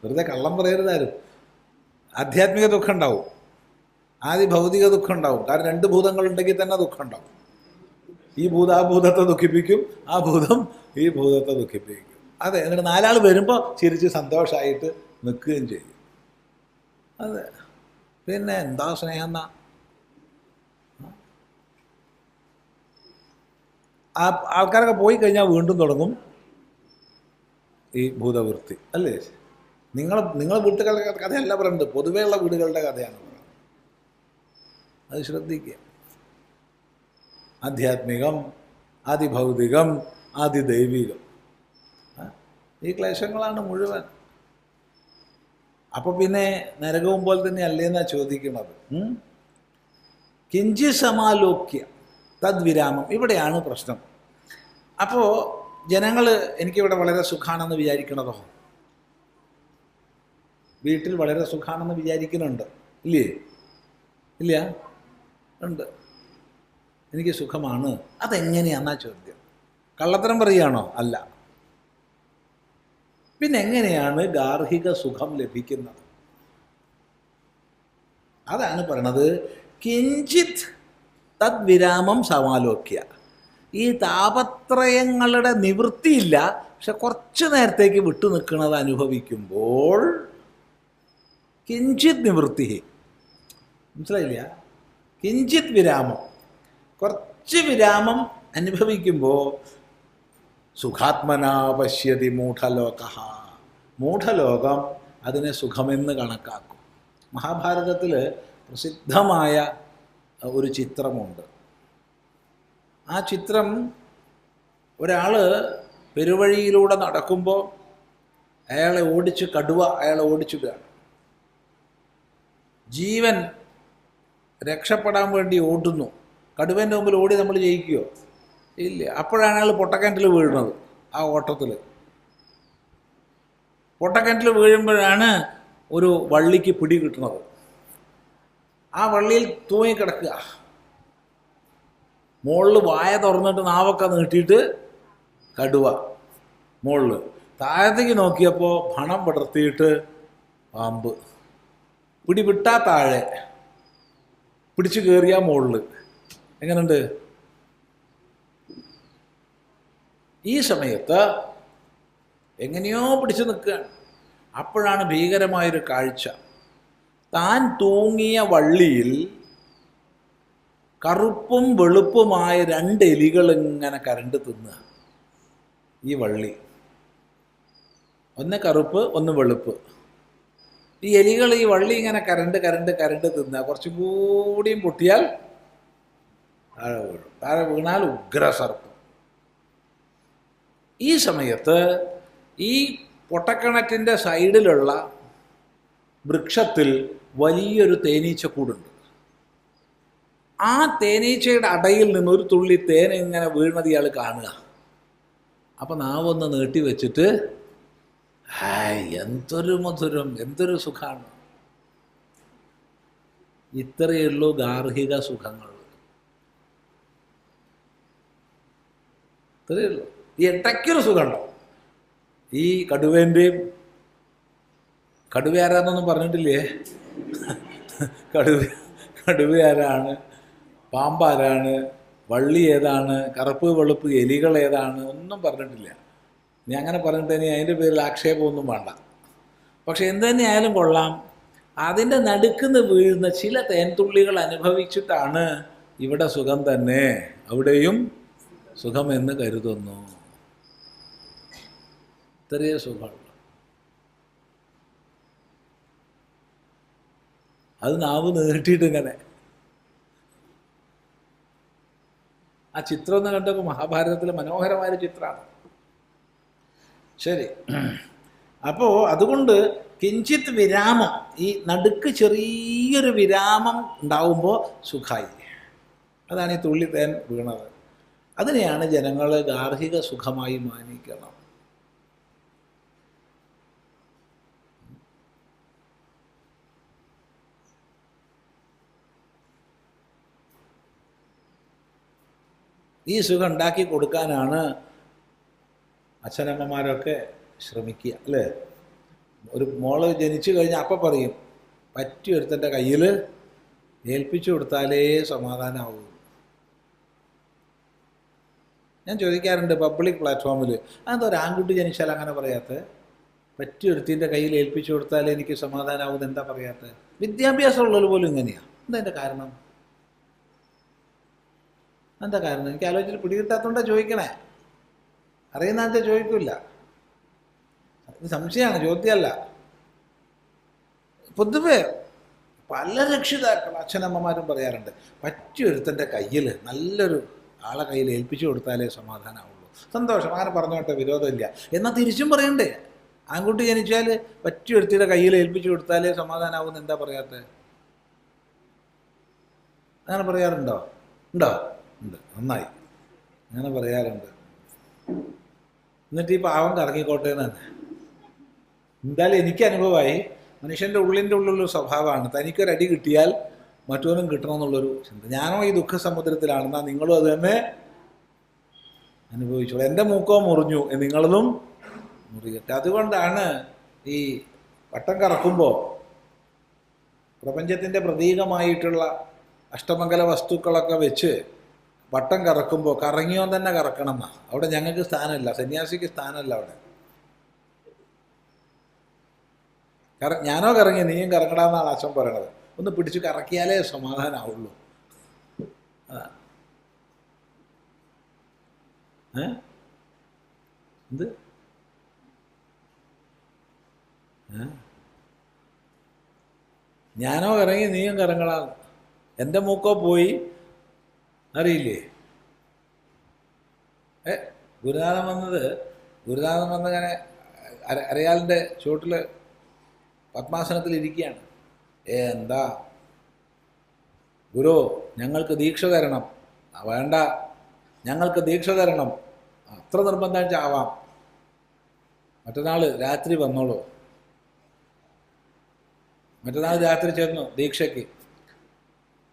വെറുതെ കള്ളം പറയരുതാരും. ആധ്യാത്മിക ദുഃഖം ഉണ്ടാവും, ആദിഭൗതിക ദുഃഖം ഉണ്ടാവും. കാരണം രണ്ട് ഭൂതങ്ങളുണ്ടെങ്കിൽ തന്നെ ദുഃഖം ഉണ്ടാവും. ഈ ഭൂതം ആ ഭൂതത്തെ ദുഃഖിപ്പിക്കും, ആ ഭൂതം ഈ ഭൂതത്തെ ദുഃഖിപ്പിക്കും. അതെ, എന്നിട്ട് നാലാൾ വരുമ്പോൾ ചിരിച്ച് സന്തോഷമായിട്ട് നിൽക്കുകയും ചെയ്യും. അതെ, പിന്നെ എന്താ സ്നേഹം എന്നാ? ആൾക്കാരൊക്കെ പോയി കഴിഞ്ഞാൽ വീണ്ടും തുടങ്ങും ഈ ഭൂതവൃത്തി, അല്ലേ? നിങ്ങളെ വീട്ടുകളുടെ കഥയല്ല പറയുന്നത്, പൊതുവെയുള്ള വീടുകളുടെ കഥയാണ് പറയുന്നത്. അത് ശ്രദ്ധിക്കുക. ആധ്യാത്മികം, ആദിഭൗതികം, ആദിദൈവികം, ഈ ക്ലേശങ്ങളാണ് മുഴുവൻ. അപ്പോൾ പിന്നെ നരകവും പോലെ തന്നെ അല്ലേന്നാണ് ചോദിക്കുന്നത്. കിഞ്ചി സമാലോക്യ തദ്വിരാമം, ഇവിടെയാണ് പ്രശ്നം. അപ്പോൾ ജനങ്ങൾ എനിക്കിവിടെ വളരെ സുഖാണെന്ന് വിചാരിക്കണതോ? വീട്ടിൽ വളരെ സുഖാണെന്ന് വിചാരിക്കുന്നുണ്ട്, ഇല്ലേ? ഇല്ല, ഉണ്ട്. എനിക്ക് സുഖമാണ്. അതെങ്ങനെയാണെന്നാ ചോദ്യം. കള്ളത്തരം പറയുകയാണോ? അല്ല. പിന്നെ എങ്ങനെയാണ് ഗാർഹിക സുഖം ലഭിക്കുന്നത്? അതാണ് പറയണത് കിഞ്ചിത് തദ്വിരാമം സമാലോക്യ. ഈ താപത്രയങ്ങളുടെ നിവൃത്തിയില്ല, പക്ഷെ കുറച്ച് നേരത്തേക്ക് വിട്ടു നിൽക്കുന്നത് അനുഭവിക്കുമ്പോൾ കിഞ്ചിത് നിവൃത്തി. മനസ്സിലായില്ല? കിഞ്ചിത് വിരാമം, കുറച്ച് വിരാമം അനുഭവിക്കുമ്പോൾ സുഖാത്മനാ പശ്യതി മൂഢലോക. മൂഢലോകം അതിനെ സുഖമെന്ന് കണക്കാക്കും. മഹാഭാരതത്തിൽ പ്രസിദ്ധമായ ഒരു ചിത്രമുണ്ട്. ആ ചിത്രം, ഒരാൾ പെരുവഴിയിലൂടെ നടക്കുമ്പോൾ കടുവ അയാളെ ഓടിച്ചിടുകയാണ്. ജീവൻ രക്ഷപ്പെടാൻ വേണ്ടി ഓടുന്നു. കടുവേൻ്റെ മുമ്പിൽ ഓടി നമ്മൾ ജയിക്കുമോ? ഇല്ല. അപ്പോഴാണ് അയാൾ പൊട്ടക്കിണറ്റിൽ വീഴുന്നത്. ആ ഓട്ടത്തിൽ പൊട്ടക്കിണറ്റിൽ വീഴുമ്പോഴാണ് ഒരു വള്ളിക്ക് പിടി കിട്ടുന്നത്. ആ വള്ളിയിൽ തൂങ്ങിക്കിടക്കുക. മുകളിൽ വായ തുറന്നിട്ട് നാവൊക്കെ നീട്ടിയിട്ട് കടുവ മുകളിൽ. താഴത്തേക്ക് നോക്കിയപ്പോൾ ഭണം പടർത്തിയിട്ട് പാമ്പ്. പിടിവിട്ടാ താഴെ, പിടിച്ചു കയറിയ മുകളിൽ. എങ്ങനെയുണ്ട്? ഈ സമയത്ത് എങ്ങനെയോ പിടിച്ചു നിൽക്കുകയാണ്. അപ്പോഴാണ് ഭീകരമായൊരു കാഴ്ച. താൻ തൂങ്ങിയ വള്ളിയിൽ കറുപ്പും വെളുപ്പുമായ രണ്ട് എലികൾ ഇങ്ങനെ കരണ്ട് തിന്നുക. ഈ വള്ളി ഒന്ന് കറുപ്പ്, ഒന്ന് വെളുപ്പ്. ഈ എലികൾ ഈ വള്ളി ഇങ്ങനെ കരണ്ട് തിന്നുക. കുറച്ചും കൂടിയും പൊട്ടിയാൽ താഴെ വീഴും. താഴെ വീണാൽ ഉഗ്രസർപ്പം. ഈ സമയത്ത് ഈ പൊട്ടക്കിണറ്റിൻ്റെ സൈഡിലുള്ള വൃക്ഷത്തിൽ വലിയൊരു തേനീച്ചക്കൂടുണ്ട്. ആ തേനീച്ചയുടെ അടയിൽ നിന്ന് ഒരു തുള്ളി തേൻ ഇങ്ങനെ വീണത് ഇയാൾ കാണുക. അപ്പം നാവൊന്ന് നീട്ടി വെച്ചിട്ട്, ഹായ് എന്തൊരു മധുരം, എന്തൊരു സുഖമാണ്. ഇത്രയേ ഉള്ളൂ ഗാർഹിക സുഖങ്ങൾ. ഇത്രയേ ഉള്ളൂ. ഈ ഇടയ്ക്കൊരു സുഖമുണ്ടോ? ഈ കടുവേൻ്റെയും, കടുവ ആരാന്നൊന്നും പറഞ്ഞിട്ടില്ലേ? കടുവ ആരാണ്, പാമ്പാരാണ്, വള്ളി ഏതാണ്, കറുപ്പ് വെളുപ്പ് എലികൾ ഏതാണ്, ഒന്നും പറഞ്ഞിട്ടില്ല. ഇനി അങ്ങനെ പറഞ്ഞിട്ട് ഇനി അതിൻ്റെ പേരിൽ ആക്ഷേപമൊന്നും വേണ്ട. പക്ഷെ എന്ത് തന്നെയായാലും കൊള്ളാം, അതിൻ്റെ നടുക്കുന്ന് വീഴുന്ന ചില തേൻതുള്ളികൾ അനുഭവിച്ചിട്ടാണ് ഇവിടെ സുഖം തന്നെ, അവിടെയും സുഖമെന്ന് കരുതുന്നു. ഇത്രയേ സുഖമുള്ളൂ. അത് നാവ് നീട്ടിയിട്ട് ഇങ്ങനെ. ആ ചിത്രം ഒന്ന് കണ്ടപ്പോൾ മഹാഭാരതത്തിലെ മനോഹരമായൊരു ചിത്രമാണ്. ശരി, അപ്പോൾ അതുകൊണ്ട് കിഞ്ചിത് വിരാമം, ഈ നടുക്ക് ചെറിയൊരു വിരാമം ഉണ്ടാവുമ്പോൾ സുഖമായി. അതാണ് ഈ തുള്ളി തേൻ വീണത്. അതിനെയാണ് ജനങ്ങൾ ഗാർഹിക സുഖമായി മാനിക്കണം. ഈ സുഖം ഉണ്ടാക്കി കൊടുക്കാനാണ് അച്ഛനമ്മമാരൊക്കെ ശ്രമിക്കുക, അല്ലേ? ഒരു മോള് ജനിച്ചു കഴിഞ്ഞാൽ അപ്പം പറയും, പറ്റിയൊരുത്തൻ്റെ കയ്യിൽ ഏൽപ്പിച്ചു കൊടുത്താലേ സമാധാനമാവൂ. ഞാൻ ചോദിക്കാറുണ്ട് പബ്ലിക് പ്ലാറ്റ്ഫോമിൽ, അതെന്താ ഒരു ആൺകുട്ടി ജനിച്ചാൽ അങ്ങനെ പറയാത്തത്? പറ്റിയൊരുത്തിൻ്റെ കയ്യിൽ ഏൽപ്പിച്ചു കൊടുത്താലേ എനിക്ക് സമാധാനമാവും എന്താ പറയാത്തത്? വിദ്യാഭ്യാസമുള്ളവർ പോലും ഇങ്ങനെയാണ്. എന്താ എൻ്റെ കാരണം? എന്താ കാരണം? എനിക്ക് ആലോചിച്ചിട്ട് പിടികിട്ടാത്തതുകൊണ്ടാണ് ചോദിക്കണേ. അറിയുന്ന ആൾക്കാർ ചോദിക്കില്ല. ഇത് സംശയമാണ്, ചോദ്യമല്ല. പൊതുവെ പല രക്ഷിതാക്കൾ അച്ഛനമ്മമാരും പറയാറുണ്ട്, പറ്റിയൊരുത്തൻ്റെ കയ്യിൽ, നല്ലൊരു ആളെ കയ്യിൽ ഏൽപ്പിച്ചു കൊടുത്താലേ സമാധാനമാവുള്ളൂ. സന്തോഷം, അങ്ങനെ പറഞ്ഞോട്ടെ, വിരോധമില്ല. എന്നാൽ തിരിച്ചും പറയണ്ടേ, ആൺകുട്ടി ജനിച്ചാൽ പറ്റിയൊരുത്തിയുടെ കയ്യിൽ ഏൽപ്പിച്ചു കൊടുത്താലേ സമാധാനമാവുമെന്ന് എന്താ പറയാത്തത്? അങ്ങനെ പറയാറുണ്ടോ? ഉണ്ടോ? ഉണ്ട്, നന്നായി, അങ്ങനെ പറയാറുണ്ട്. എന്നിട്ട് ഈ പാവം കറങ്ങിക്കോട്ടെ എന്ന് തന്നെ. എന്തായാലും എനിക്ക് അനുഭവമായി. മനുഷ്യൻ്റെ ഉള്ളിൻ്റെ ഉള്ളിലൊരു സ്വഭാവമാണ്, തനിക്കൊരടി കിട്ടിയാൽ മറ്റവനും കിട്ടണമെന്നുള്ളൊരു ചിന്ത. ഞാനോ ഈ ദുഃഖസമുദ്രത്തിലാണെന്നാൽ നിങ്ങളും അത് തന്നെ അനുഭവിച്ചോളൂ. എൻ്റെ മൂക്കോ മുറിഞ്ഞു, നിങ്ങളതും മുറിയട്ടെ. അതുകൊണ്ടാണ് ഈ വട്ടം കറക്കുമ്പോൾ പ്രപഞ്ചത്തിൻ്റെ പ്രതീകമായിട്ടുള്ള അഷ്ടമംഗല വസ്തുക്കളൊക്കെ വെച്ച് വട്ടം കറക്കുമ്പോൾ കറങ്ങിയോ തന്നെ കറക്കണം എന്നാണ്. അവിടെ ഞങ്ങൾക്ക് സ്ഥാനമില്ല, സന്യാസിക്ക് സ്ഥാനമല്ല അവിടെ. ഞാനോ കറങ്ങി, നീയും കറങ്ങടാന്നാണ് അച്ഛൻ പറയണത്. ഒന്ന് പിടിച്ച് കറക്കിയാലേ സമാധാനമാവുള്ളൂ. എന്ത് ഞാനോ കറങ്ങി നീയും കറങ്ങടാന്ന്. എൻ്റെ മൂക്കോ പോയി അറിയില്ലേ? ഗുരുനാഥൻ വന്നിങ്ങനെ അരയാലിൻ്റെ ചുവട്ടിൽ പത്മാസനത്തിൽ ഇരിക്കുകയാണ്. എന്താ ഗുരു, ഞങ്ങൾക്ക് ദീക്ഷ തരണം. വേണ്ട, ഞങ്ങൾക്ക് ദീക്ഷ തരണം. അത്ര നിർബന്ധം ആവാം. മറ്റന്നാൾ രാത്രി വന്നോളൂ. മറ്റന്നാൾ രാത്രി ചെന്നു ദീക്ഷയ്ക്ക്.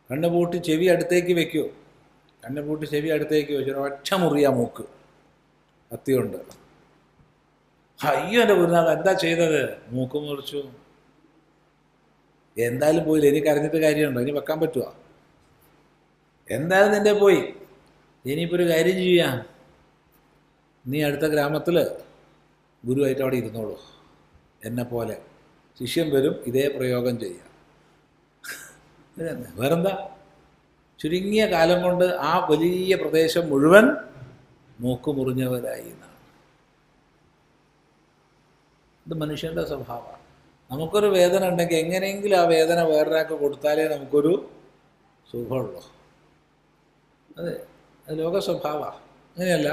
കണ്ണുപൂട്ടി ചെവി അടുത്തേക്ക് വെക്കൂ. കണ്ണുപൂട്ടി ചെവി അടുത്തേക്ക് വെച്ചു. ഒറ്റ മുറിയാ മൂക്ക് കത്തിയുണ്ട്. അയ്യോ എൻ്റെ ഗുരുനാഥൻ, എന്താ ചെയ്തത്? മൂക്ക് മുറിച്ചു. എന്തായാലും പോയില്ല, എനിക്ക് അറിഞ്ഞിട്ട് കാര്യമുണ്ടോ? ഇനി വെക്കാൻ പറ്റുമോ? എന്തായാലും നിൻ്റെ പോയി. ഇനിയിപ്പോൾ ഒരു കാര്യം ചെയ്യാം, നീ അടുത്ത ഗ്രാമത്തിൽ ഗുരുവായിട്ട് അവിടെ ഇരുന്നോളൂ. എന്നെപ്പോലെ ശിഷ്യൻ വരും, ഇതേ പ്രയോഗം ചെയ്യാം. വേറെന്താ? ചുരുങ്ങിയ കാലം കൊണ്ട് ആ വലിയ പ്രദേശം മുഴുവൻ മൂക്ക് മുറിഞ്ഞവരായി എന്നാണ്. ഇത് മനുഷ്യൻ്റെ സ്വഭാവമാണ്. നമുക്കൊരു വേദന ഉണ്ടെങ്കിൽ എങ്ങനെയെങ്കിലും ആ വേദന വേറൊരാൾക്ക് കൊടുത്താലേ നമുക്കൊരു സുഖമുള്ളൂ. അതെ, അത് ലോക സ്വഭാവമാണ്. അങ്ങനെയല്ല?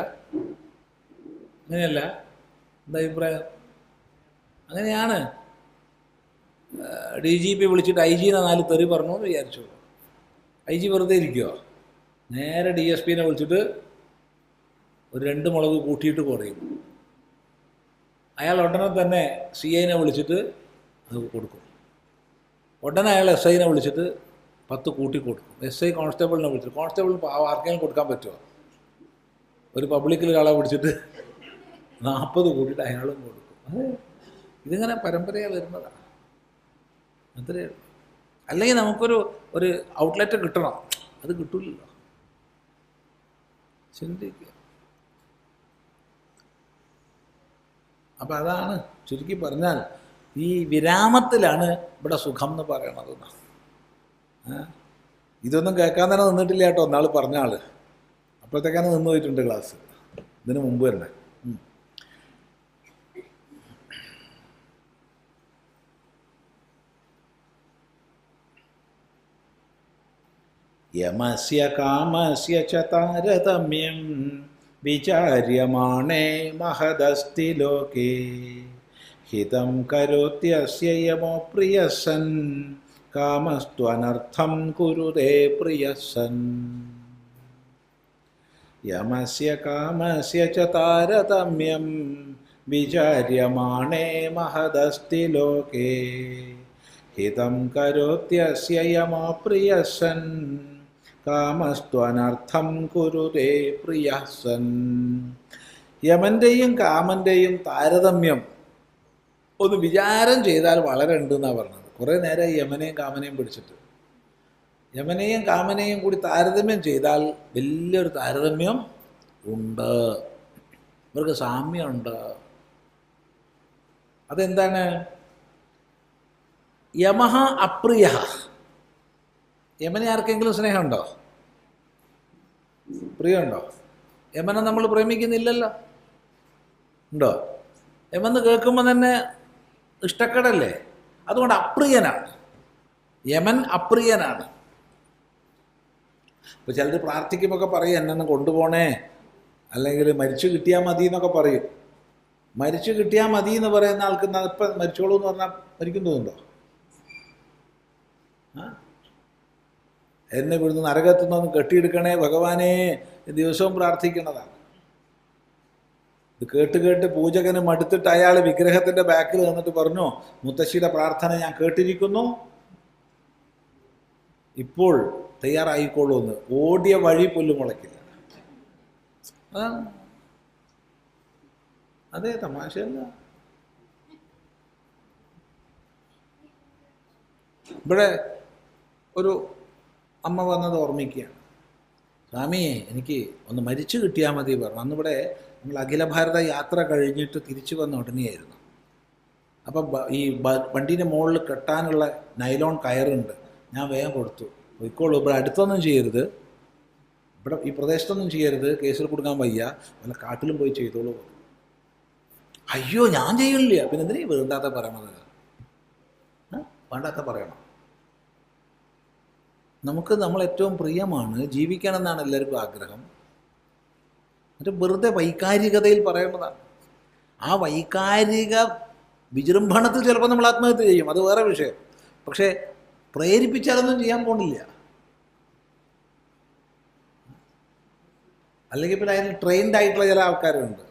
എന്താ അഭിപ്രായം? അങ്ങനെയാണ്. DGP വിളിച്ചിട്ട് IG എന്ന 4 തെറി പറഞ്ഞു എന്ന് വിചാരിച്ചു. IG വെറുതെ ഇരിക്കുമോ? നേരെ DSPനെ വിളിച്ചിട്ട് ഒരു 2 മുളക് കൂട്ടിയിട്ട് കുറയും. അയാൾ ഉടനെ തന്നെ CIനെ വിളിച്ചിട്ട് അത് കൊടുക്കും. ഉടനെ അയാൾ SIനെ വിളിച്ചിട്ട് 10 കൂട്ടി കൊടുക്കും. SI കോൺസ്റ്റബിളിനെ വിളിച്ചിട്ട്, കോൺസ്റ്റബിളിന് ആർക്കെങ്കിലും കൊടുക്കാൻ പറ്റുമോ? ഒരു പബ്ലിക്കിൽ ഒരാളെ വിളിച്ചിട്ട് 40 കൂട്ടിയിട്ട് അയാളും കൊടുക്കും. അത് ഇതിങ്ങനെ പരമ്പരയാണ് വരുന്നതാണ്. അത്രയേ ഉള്ളൂ. അല്ലെങ്കിൽ നമുക്കൊരു ഔട്ട്ലെറ്റ് കിട്ടണം, അത് കിട്ടൂലല്ലോ. ചിന്തിക്കുക. അപ്പം അതാണ് ചുരുക്കി പറഞ്ഞാൽ, ഈ വിരാമത്തിലാണ് ഇവിടെ സുഖം എന്ന് പറയണത്. ഇതൊന്നും കേൾക്കാൻ തന്നെ നിന്നിട്ടില്ല കേട്ടോ ഒന്നാൾ പറഞ്ഞ ആൾ. അപ്പോഴത്തേക്കാണ് നിന്ന് പോയിട്ടുണ്ട് ക്ലാസ്, ഇതിന് മുമ്പ് തന്നെ. യമസ്യ കാമസ്യ ച താരതമ്യം വിചാര്യമാണേ മഹദസ്തി ലോകേ ഹിതം കരോത്യസ്യ യമോ പ്രിയസൻ കാമസ്ത്വനർത്ഥം കുരുതേ പ്രിയസൻ. യമസ്യ കാമസ്യ ച താരതമ്യം വിചാര്യമാണേ മഹദസ്തി ലോകേ ഹിതം കരോത്യസ്യ യമോ പ്രിയസൻ കാമസ്ത്വനർത്ഥം കുരുതേ പ്രിയസൻ. യമൻ്റെയും കാമൻ്റെയും താരതമ്യം ഒന്ന് വിചാരം ചെയ്താൽ വളരെ ഉണ്ടെന്നാണ് പറഞ്ഞത്. കുറേ നേരം യമനെയും കാമനെയും പിടിച്ചിട്ട് യമനെയും കാമനെയും കൂടി താരതമ്യം ചെയ്താൽ വലിയൊരു താരതമ്യം ഉണ്ട്, ഇവർക്ക് സാമ്യമുണ്ട്. അതെന്താണ്? യമഹ അപ്രിയ. യമനെ ആർക്കെങ്കിലും സ്നേഹമുണ്ടോ? പ്രിയമുണ്ടോ? യമനെ നമ്മൾ പ്രേമിക്കുന്നില്ലല്ലോ. ഉണ്ടോ? യമെന്ന് കേൾക്കുമ്പോൾ തന്നെ ഇഷ്ടക്കേടല്ലേ? അതുകൊണ്ട് അപ്രിയനാണ്. യമൻ അപ്രിയനാണ്. ഇപ്പോൾ ചിലർ പ്രാർത്ഥിക്കുമ്പോൾ പറയും എന്നെ കൊണ്ടുപോണേ, അല്ലെങ്കിൽ മരിച്ചു കിട്ടിയാൽ മതി എന്നൊക്കെ പറയും. മരിച്ചു കിട്ടിയാൽ മതി എന്ന് പറയുന്ന ആൾക്ക് ഇപ്പം മരിച്ചോളൂ എന്ന് പറഞ്ഞാൽ മരിക്കും തോന്നുന്നുണ്ടോ? എന്നെ ഇവിടുന്ന് നരകത്തുനിന്ന് കെട്ടിയെടുക്കണേ ഭഗവാനെ ദിവസവും പ്രാർത്ഥിക്കുന്നതാണ്. ഇത് കേട്ട് കേട്ട് പൂജകന് മടുത്തിട്ട് അയാൾ വിഗ്രഹത്തിൻ്റെ ബാക്കിൽ നിന്നിട്ട് പറഞ്ഞു, മുത്തശ്ശിയുടെ പ്രാർത്ഥന ഞാൻ കേട്ടിരിക്കുന്നു, ഇപ്പോൾ തയ്യാറായിക്കോളൂ എന്ന്. ഓടിയ വഴി പുല്ല് മുളയ്ക്കില്ല. അതാണ്. അതെ, തമാശയല്ല. ഇവിടെ ഒരു അമ്മ വന്നത് ഓർമ്മിക്കുകയാണ്. സ്വാമിയെ എനിക്ക് ഒന്ന് മരിച്ചു കിട്ടിയാൽ മതി പറഞ്ഞു. അന്നിവിടെ നമ്മൾ അഖില ഭാരത യാത്ര കഴിഞ്ഞിട്ട് തിരിച്ചു വന്ന ഉടനെയായിരുന്നു. അപ്പം ഈ വണ്ടീൻ്റെ മുകളിൽ കെട്ടാനുള്ള നൈലോൺ കയറുണ്ട്. ഞാൻ വേഗം കൊടുത്തു, പോയിക്കോളൂ, ഇവിടെ അടുത്തൊന്നും ചെയ്യരുത്, ഇവിടെ ഈ പ്രദേശത്തൊന്നും ചെയ്യരുത്, കേസിൽ കൊടുക്കാൻ വയ്യ, വല്ല കാട്ടിലും പോയി ചെയ്തോളൂ. അയ്യോ ഞാൻ ചെയ്യില്ല. പിന്നെ എന്തിനാ വേണ്ടാത്ത പറയണത്? വേണ്ടാത്ത പറയണം. നമുക്ക് നമ്മൾ ഏറ്റവും പ്രിയമാണ്, ജീവിക്കണമെന്നാണ് എല്ലാവർക്കും ആഗ്രഹം. എന്നിട്ട് വെറുതെ വൈകാരികതയിൽ പറയുന്നതാണ്. ആ വൈകാരിക വിജൃംഭണത്തിൽ ചിലപ്പോൾ നമ്മൾ ആത്മഹത്യ ചെയ്യും, അത് വേറെ വിഷയം. പക്ഷേ പ്രേരിപ്പിച്ചാലൊന്നും ചെയ്യാൻ പോണില്ല. അല്ലെങ്കിൽ പിന്നെ അതിന് ട്രെയിൻഡ് ആയിട്ടുള്ള ചില ആൾക്കാരുണ്ട്.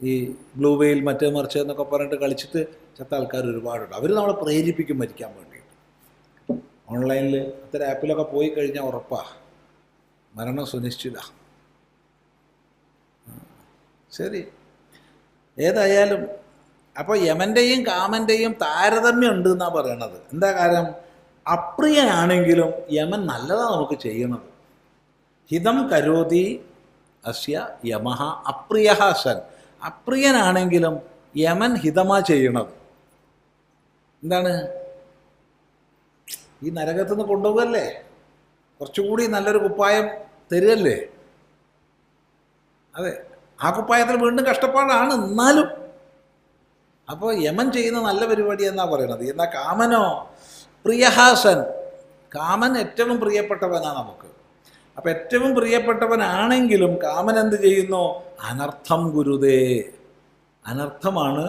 ഈ ബ്ലൂ വെയിൽ മറ്റേ മറിച്ച് എന്നൊക്കെ പറഞ്ഞിട്ട് കളിച്ചിട്ട് ചത്ത ആൾക്കാർ ഒരുപാടുണ്ട്. അവർ നമ്മളെ പ്രേരിപ്പിക്കും മരിക്കാൻ വേണ്ടിയിട്ട്. ഓൺലൈനിൽ അത്തരം ആപ്പിലൊക്കെ പോയി കഴിഞ്ഞാൽ ഉറപ്പാണ്, മരണം സുനിശ്ചിത. ശരി, ഏതായാലും അപ്പോൾ യമൻ്റെയും കാമൻ്റെയും താരതമ്യം ഉണ്ട് എന്നാണ് പറയണത്. എന്താ കാര്യം? അപ്രിയനാണെങ്കിലും യമൻ നല്ലതാണ് നമുക്ക് ചെയ്യണത്. ഹിതം കരോതി അസ്യ യമഹ അപ്രിയ സൻ. അപ്രിയനാണെങ്കിലും യമൻ ഹിതമാ ചെയ്യണത്. എന്താണ്? ഈ നരകത്തുനിന്ന് കൊണ്ടുപോകല്ലേ, കുറച്ചുകൂടി നല്ലൊരു കുപ്പായം തരുകയല്ലേ. അതെ, ആ കുപ്പായത്തിൽ വീണ്ടും കഷ്ടപ്പാടാണ്, എന്നാലും. അപ്പോൾ യമൻ ചെയ്യുന്ന നല്ല പരിപാടി എന്നാണ് പറയണത്. എന്നാൽ കാമനോ പ്രിയഹാസൻ. കാമൻ ഏറ്റവും പ്രിയപ്പെട്ടവനാണ് നമുക്ക്. അപ്പം ഏറ്റവും പ്രിയപ്പെട്ടവനാണെങ്കിലും കാമൻ എന്ത് ചെയ്യുന്നു? അനർത്ഥം ഗുരുതേ, അനർത്ഥമാണ്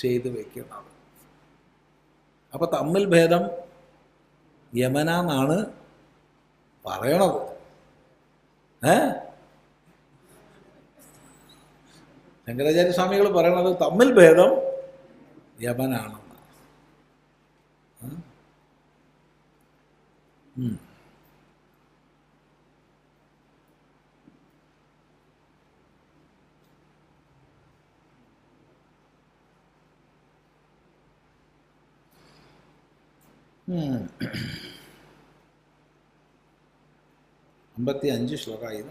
ചെയ്തു വയ്ക്കുന്നത്. അപ്പോൾ തമ്മിൽ ഭേദം യമനാന്നാണ് പറയണത്. ശങ്കരാചാര്യ സ്വാമികൾ പറയണത് തമ്മിൽ ഭേദം യമനാണെന്നാണ്. അമ്പത്തി 5 ശ്ലോകമായി.